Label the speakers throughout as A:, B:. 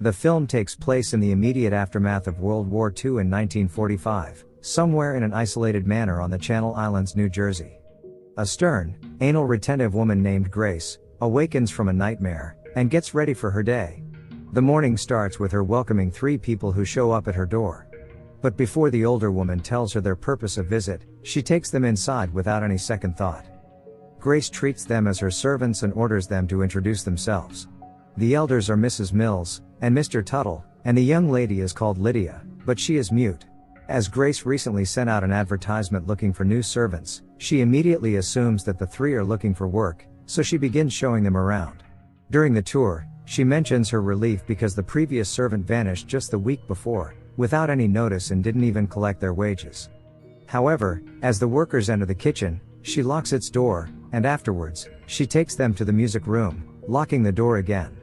A: The film takes place in the immediate aftermath of World War II in 1945, somewhere in an isolated manor on the Channel Islands, New Jersey. A stern, anal retentive woman named Grace awakens from a nightmare and gets ready for her day. The morning starts with her welcoming 3 people who show up at her door. But before the older woman tells her their purpose of visit, she takes them inside without any second thought. Grace treats them as her servants and orders them to introduce themselves. The elders are Mrs. Mills and Mr. Tuttle, and the young lady is called Lydia, but she is mute. As Grace recently sent out an advertisement looking for new servants, she immediately assumes that the 3 are looking for work, so she begins showing them around. During the tour, she mentions her relief because the previous servant vanished just the week before, without any notice, and didn't even collect their wages. However, as the workers enter the kitchen, she locks its door, and afterwards, she takes them to the music room, locking the door again.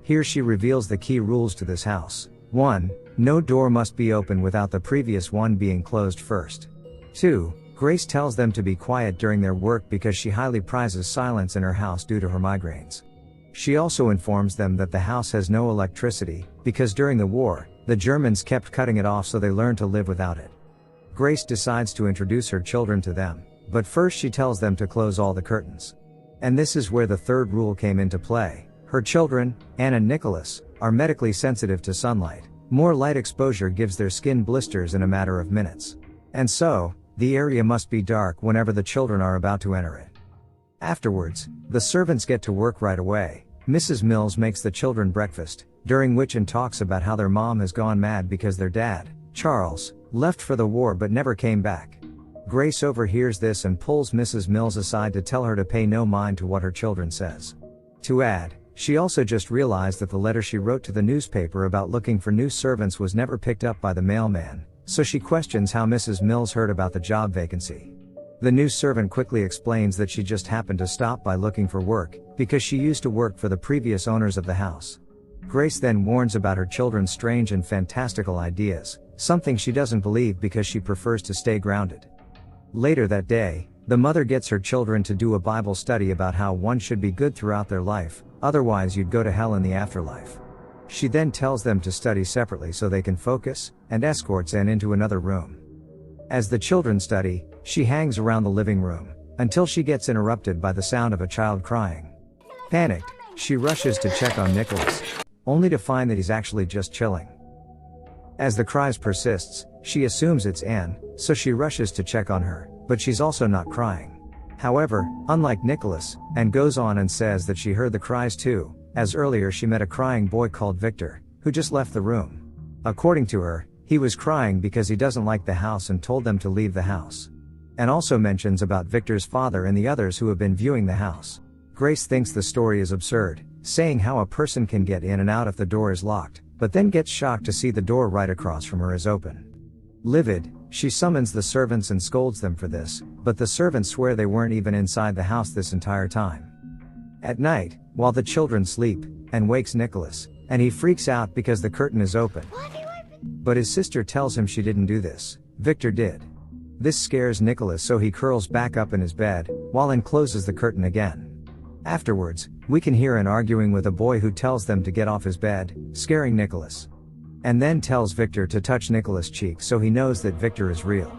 A: Here she reveals the key rules to this house. 1. No door must be open without the previous one being closed first. 2. Grace tells them to be quiet during their work because she highly prizes silence in her house due to her migraines. She also informs them that the house has no electricity, because during the war, the Germans kept cutting it off, so they learned to live without it. Grace decides to introduce her children to them, but first she tells them to close all the curtains. And this is where the 3rd rule came into play. Her children, Anne and Nicholas, are medically sensitive to sunlight. More light exposure gives their skin blisters in a matter of minutes. And so, the area must be dark whenever the children are about to enter it. Afterwards, the servants get to work right away. Mrs. Mills makes the children breakfast, during which Anne talks about how their mom has gone mad because their dad, Charles, left for the war but never came back. Grace overhears this and pulls Mrs. Mills aside to tell her to pay no mind to what her children says. To add, she also just realized that the letter she wrote to the newspaper about looking for new servants was never picked up by the mailman, so she questions how Mrs. Mills heard about the job vacancy. The new servant quickly explains that she just happened to stop by looking for work, because she used to work for the previous owners of the house. Grace then warns about her children's strange and fantastical ideas, something she doesn't believe because she prefers to stay grounded. Later that day, the mother gets her children to do a Bible study about how one should be good throughout their life, otherwise you'd go to hell in the afterlife. She then tells them to study separately so they can focus, and escorts Anne into another room. As the children study, she hangs around the living room, until she gets interrupted by the sound of a child crying. Panicked, she rushes to check on Nicholas, only to find that he's actually just chilling. As the cries persists, she assumes it's Anne, so she rushes to check on her, but she's also not crying. However, unlike Nicholas, Anne goes on and says that she heard the cries too, as earlier she met a crying boy called Victor, who just left the room. According to her, he was crying because he doesn't like the house and told them to leave the house. Anne also mentions about Victor's father and the others who have been viewing the house. Grace thinks the story is absurd, saying how a person can get in and out if the door is locked, but then gets shocked to see the door right across from her is open. Livid, she summons the servants and scolds them for this, but the servants swear they weren't even inside the house this entire time. At night, while the children sleep, Anne wakes Nicholas, and he freaks out because the curtain is open. But his sister tells him she didn't do this, Victor did. This scares Nicholas, so he curls back up in his bed, while Anne closes the curtain again. Afterwards, we can hear Anne arguing with a boy who tells them to get off his bed, scaring Nicholas. And then tells Victor to touch Nicholas' cheek so he knows that Victor is real.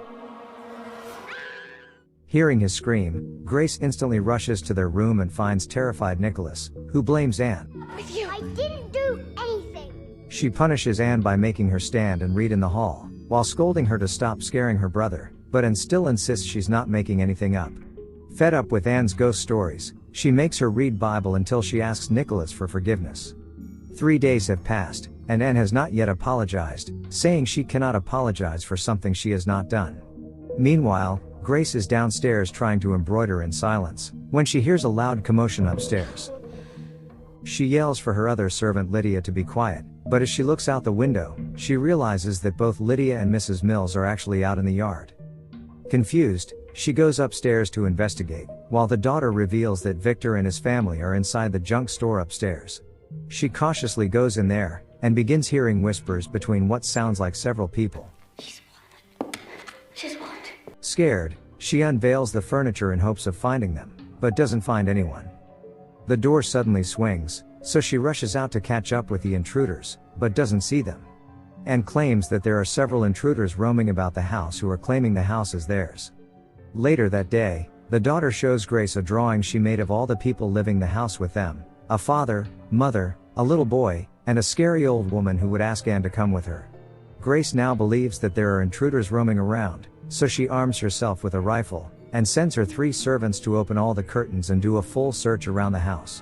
A: Hearing his scream, Grace instantly rushes to their room and finds terrified Nicholas, who blames Anne.
B: I didn't do anything.
A: She punishes Anne by making her stand and read in the hall, while scolding her to stop scaring her brother, but Anne still insists she's not making anything up. Fed up with Anne's ghost stories, she makes her read Bible until she asks Nicholas for forgiveness. 3 days have passed, and Anne has not yet apologized, saying she cannot apologize for something she has not done. Meanwhile, Grace is downstairs trying to embroider in silence, when she hears a loud commotion upstairs. She yells for her other servant Lydia to be quiet, but as she looks out the window, she realizes that both Lydia and Mrs. Mills are actually out in the yard. Confused, she goes upstairs to investigate, while the daughter reveals that Victor and his family are inside the junk store upstairs. She cautiously goes in there, and begins hearing whispers between what sounds like several people.
B: She's what?
A: Scared, she unveils the furniture in hopes of finding them, but doesn't find anyone. The door suddenly swings, so she rushes out to catch up with the intruders, but doesn't see them. Anne claims that there are several intruders roaming about the house who are claiming the house as theirs. Later that day, the daughter shows Grace a drawing she made of all the people living the house with them: a father, mother, a little boy, and a scary old woman who would ask Anne to come with her. Grace now believes that there are intruders roaming around, so she arms herself with a rifle, and sends her 3 servants to open all the curtains and do a full search around the house.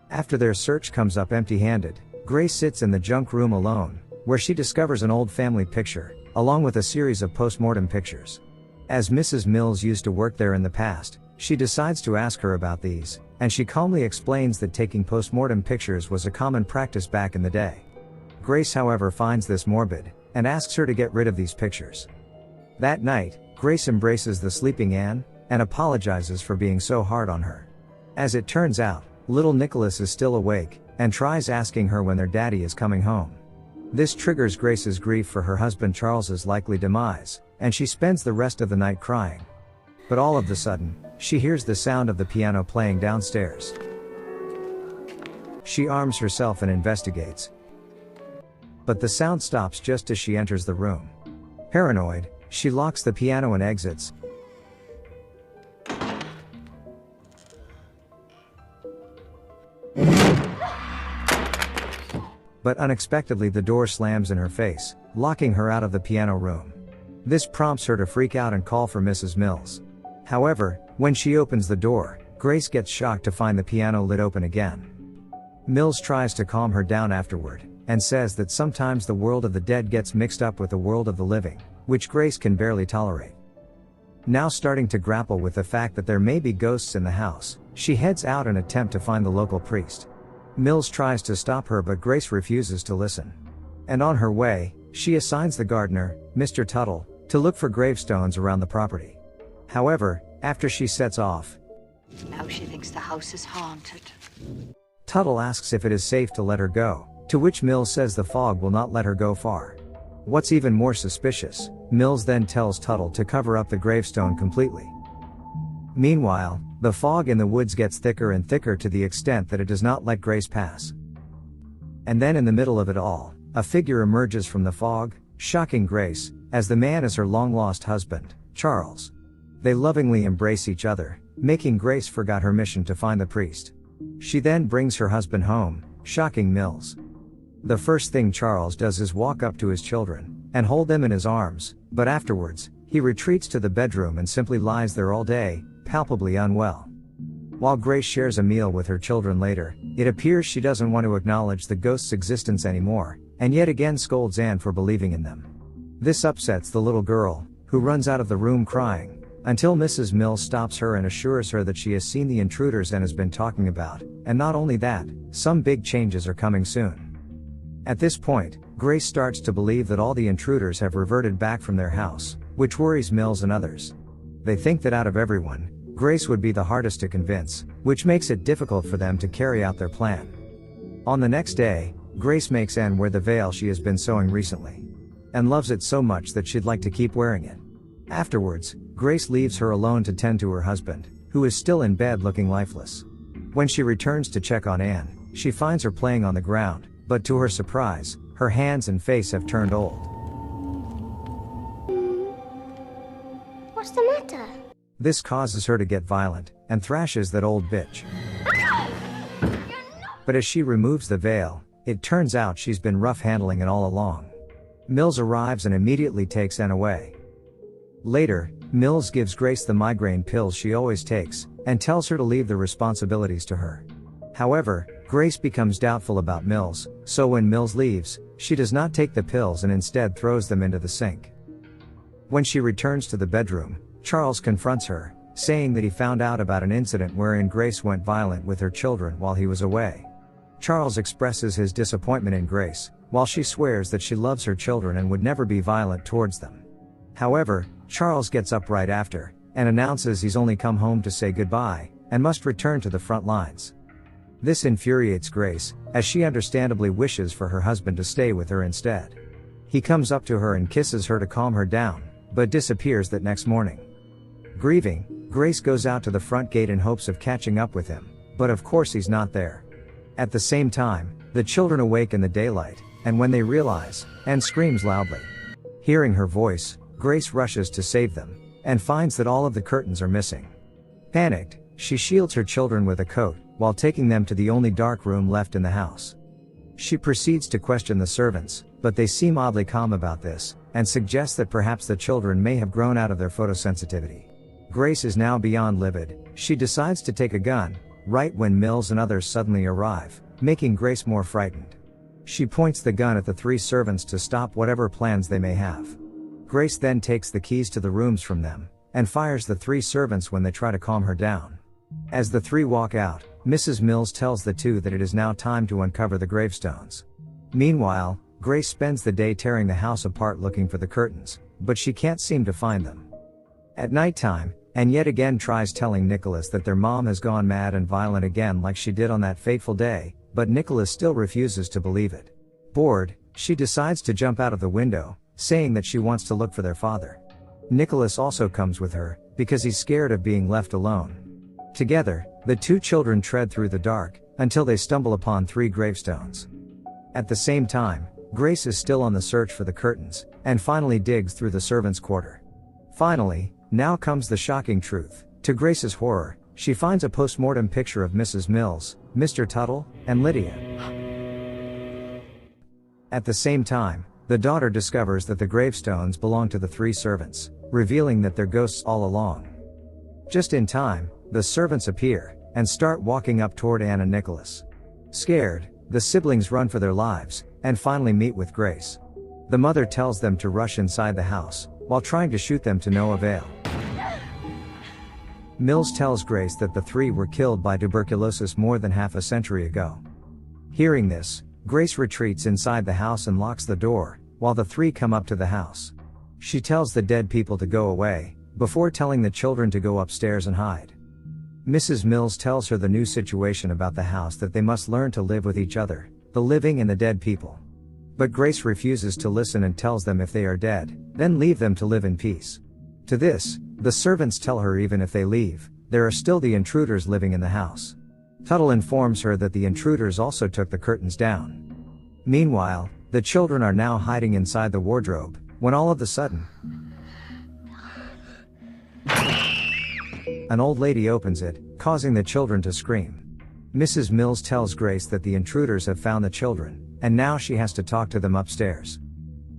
A: After their search comes up empty-handed, Grace sits in the junk room alone, where she discovers an old family picture, along with a series of post-mortem pictures. As Mrs. Mills used to work there in the past, she decides to ask her about these, and she calmly explains that taking post-mortem pictures was a common practice back in the day. Grace, however, finds this morbid, and asks her to get rid of these pictures. That night, Grace embraces the sleeping Anne, and apologizes for being so hard on her. As it turns out, little Nicholas is still awake, and tries asking her when their daddy is coming home. This triggers Grace's grief for her husband Charles's likely demise, and she spends the rest of the night crying. But all of a sudden, she hears the sound of the piano playing downstairs. She arms herself and investigates. But the sound stops just as she enters the room. Paranoid, she locks the piano and exits. But unexpectedly the door slams in her face, locking her out of the piano room. This prompts her to freak out and call for Mrs. Mills. However, when she opens the door, Grace gets shocked to find the piano lid open again. Mills tries to calm her down afterward, and says that sometimes the world of the dead gets mixed up with the world of the living, which Grace can barely tolerate. Now starting to grapple with the fact that there may be ghosts in the house, she heads out and attempt to find the local priest. Mills tries to stop her, but Grace refuses to listen. And on her way, she assigns the gardener, Mr. Tuttle, to look for gravestones around the property. However, after she sets off,
C: now she thinks the house is haunted.
A: Tuttle asks if it is safe to let her go, to which Mills says the fog will not let her go far. What's even more suspicious, Mills then tells Tuttle to cover up the gravestone completely. Meanwhile, the fog in the woods gets thicker and thicker to the extent that it does not let Grace pass. And then in the middle of it all, a figure emerges from the fog, shocking Grace, as the man is her long-lost husband, Charles. They lovingly embrace each other, making Grace forget her mission to find the priest. She then brings her husband home, shocking Mills. The first thing Charles does is walk up to his children, and hold them in his arms, but afterwards, he retreats to the bedroom and simply lies there all day, palpably unwell. While Grace shares a meal with her children later, it appears she doesn't want to acknowledge the ghost's existence anymore, and yet again scolds Anne for believing in them. This upsets the little girl, who runs out of the room crying, until Mrs. Mills stops her and assures her that she has seen the intruders Anne has been talking about, and not only that, some big changes are coming soon. At this point, Grace starts to believe that all the intruders have reverted back from their house, which worries Mills and others. They think that out of everyone, Grace would be the hardest to convince, which makes it difficult for them to carry out their plan. On the next day, Grace makes Anne wear the veil she has been sewing recently, and loves it so much that she'd like to keep wearing it. Afterwards, Grace leaves her alone to tend to her husband, who is still in bed looking lifeless. When she returns to check on Anne, she finds her playing on the ground, but to her surprise, her hands and face have turned old.
B: What's the matter?
A: This causes her to get violent, and thrashes that old bitch. But as she removes the veil, it turns out she's been rough handling it all along. Mills arrives and immediately takes Anne away. Later, Mills gives Grace the migraine pills she always takes, and tells her to leave the responsibilities to her. However, Grace becomes doubtful about Mills, so when Mills leaves, she does not take the pills and instead throws them into the sink. When she returns to the bedroom, Charles confronts her, saying that he found out about an incident wherein Grace went violent with her children while he was away. Charles expresses his disappointment in Grace, while she swears that she loves her children and would never be violent towards them. However, Charles gets up right after, and announces he's only come home to say goodbye, and must return to the front lines. This infuriates Grace, as she understandably wishes for her husband to stay with her instead. He comes up to her and kisses her to calm her down, but disappears that next morning. Grieving, Grace goes out to the front gate in hopes of catching up with him, but of course he's not there. At the same time, the children awake in the daylight, and when they realize, Anne screams loudly. Hearing her voice, Grace rushes to save them, and finds that all of the curtains are missing. Panicked, she shields her children with a coat, while taking them to the only dark room left in the house. She proceeds to question the servants, but they seem oddly calm about this, and suggest that perhaps the children may have grown out of their photosensitivity. Grace is now beyond livid. She decides to take a gun, right when Mills and others suddenly arrive, making Grace more frightened. She points the gun at the three servants to stop whatever plans they may have. Grace then takes the keys to the rooms from them, and fires the three servants when they try to calm her down. As the three walk out, Mrs. Mills tells the two that it is now time to uncover the gravestones. Meanwhile, Grace spends the day tearing the house apart looking for the curtains, but she can't seem to find them. At nighttime, Anne yet again tries telling Nicholas that their mom has gone mad and violent again like she did on that fateful day, but Nicholas still refuses to believe it. Bored, she decides to jump out of the window, saying that she wants to look for their father. Nicholas also comes with her, because he's scared of being left alone. Together, the two children tread through the dark, until they stumble upon three gravestones. At the same time, Grace is still on the search for the curtains, and finally digs through the servants' quarter. Finally, now comes the shocking truth. To Grace's horror, she finds a post-mortem picture of Mrs. Mills, Mr. Tuttle, and Lydia. At the same time, the daughter discovers that the gravestones belong to the three servants, revealing that they're ghosts all along. Just in time, the servants appear, and start walking up toward Anne and Nicholas. Scared, the siblings run for their lives, and finally meet with Grace. The mother tells them to rush inside the house, while trying to shoot them to no avail. Mills tells Grace that the three were killed by tuberculosis more than half a century ago. Hearing this, Grace retreats inside the house and locks the door, while the three come up to the house. She tells the dead people to go away, before telling the children to go upstairs and hide. Mrs. Mills tells her the new situation about the house, that they must learn to live with each other, the living and the dead people. But Grace refuses to listen and tells them if they are dead, then leave them to live in peace. To this, the servants tell her even if they leave, there are still the intruders living in the house. Tuttle informs her that the intruders also took the curtains down. Meanwhile, the children are now hiding inside the wardrobe, when all of a sudden, an old lady opens it, causing the children to scream. Mrs. Mills tells Grace that the intruders have found the children, and now she has to talk to them upstairs.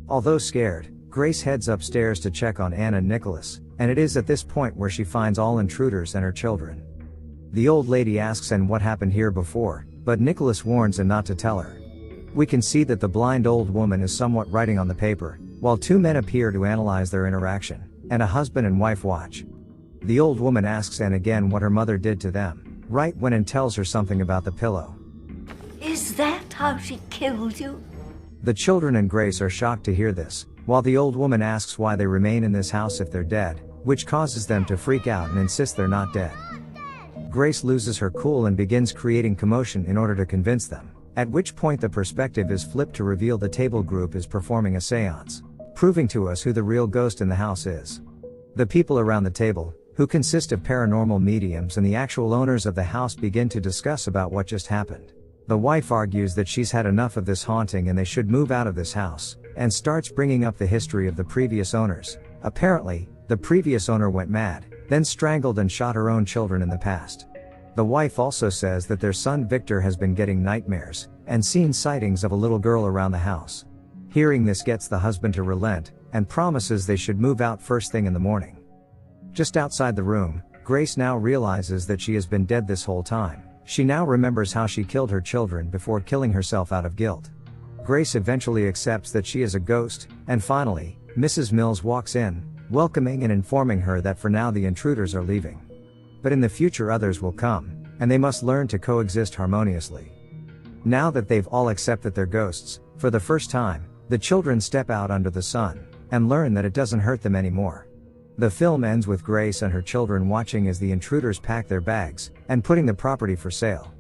A: Although scared, Grace heads upstairs to check on Anne and Nicholas, and it is at this point where she finds all intruders and her children. The old lady asks Anne what happened here before, but Nicholas warns Anne not to tell her. We can see that the blind old woman is somewhat writing on the paper, while two men appear to analyze their interaction, and a husband and wife watch. The old woman asks Anne again what her mother did to them, right when Anne tells her something about the pillow.
C: Is that how she killed you?
A: The children and Grace are shocked to hear this, while the old woman asks why they remain in this house if they're dead, which causes them to freak out and insist they're not dead. Grace loses her cool and begins creating commotion in order to convince them, at which point the perspective is flipped to reveal the table group is performing a seance, proving to us who the real ghost in the house is. The people around the table, who consist of paranormal mediums and the actual owners of the house, begin to discuss about what just happened. The wife argues that she's had enough of this haunting and they should move out of this house, and starts bringing up the history of the previous owners. Apparently, the previous owner went mad, then strangled and shot her own children in the past. The wife also says that their son Victor has been getting nightmares, and seen sightings of a little girl around the house. Hearing this gets the husband to relent, and promises they should move out first thing in the morning. Just outside the room, Grace now realizes that she has been dead this whole time. She now remembers how she killed her children before killing herself out of guilt. Grace eventually accepts that she is a ghost, and finally, Mrs. Mills walks in, welcoming and informing her that for now the intruders are leaving. But in the future others will come, and they must learn to coexist harmoniously. Now that they've all accepted they're ghosts, for the first time, the children step out under the sun, and learn that it doesn't hurt them anymore. The film ends with Grace and her children watching as the intruders pack their bags, and putting the property for sale.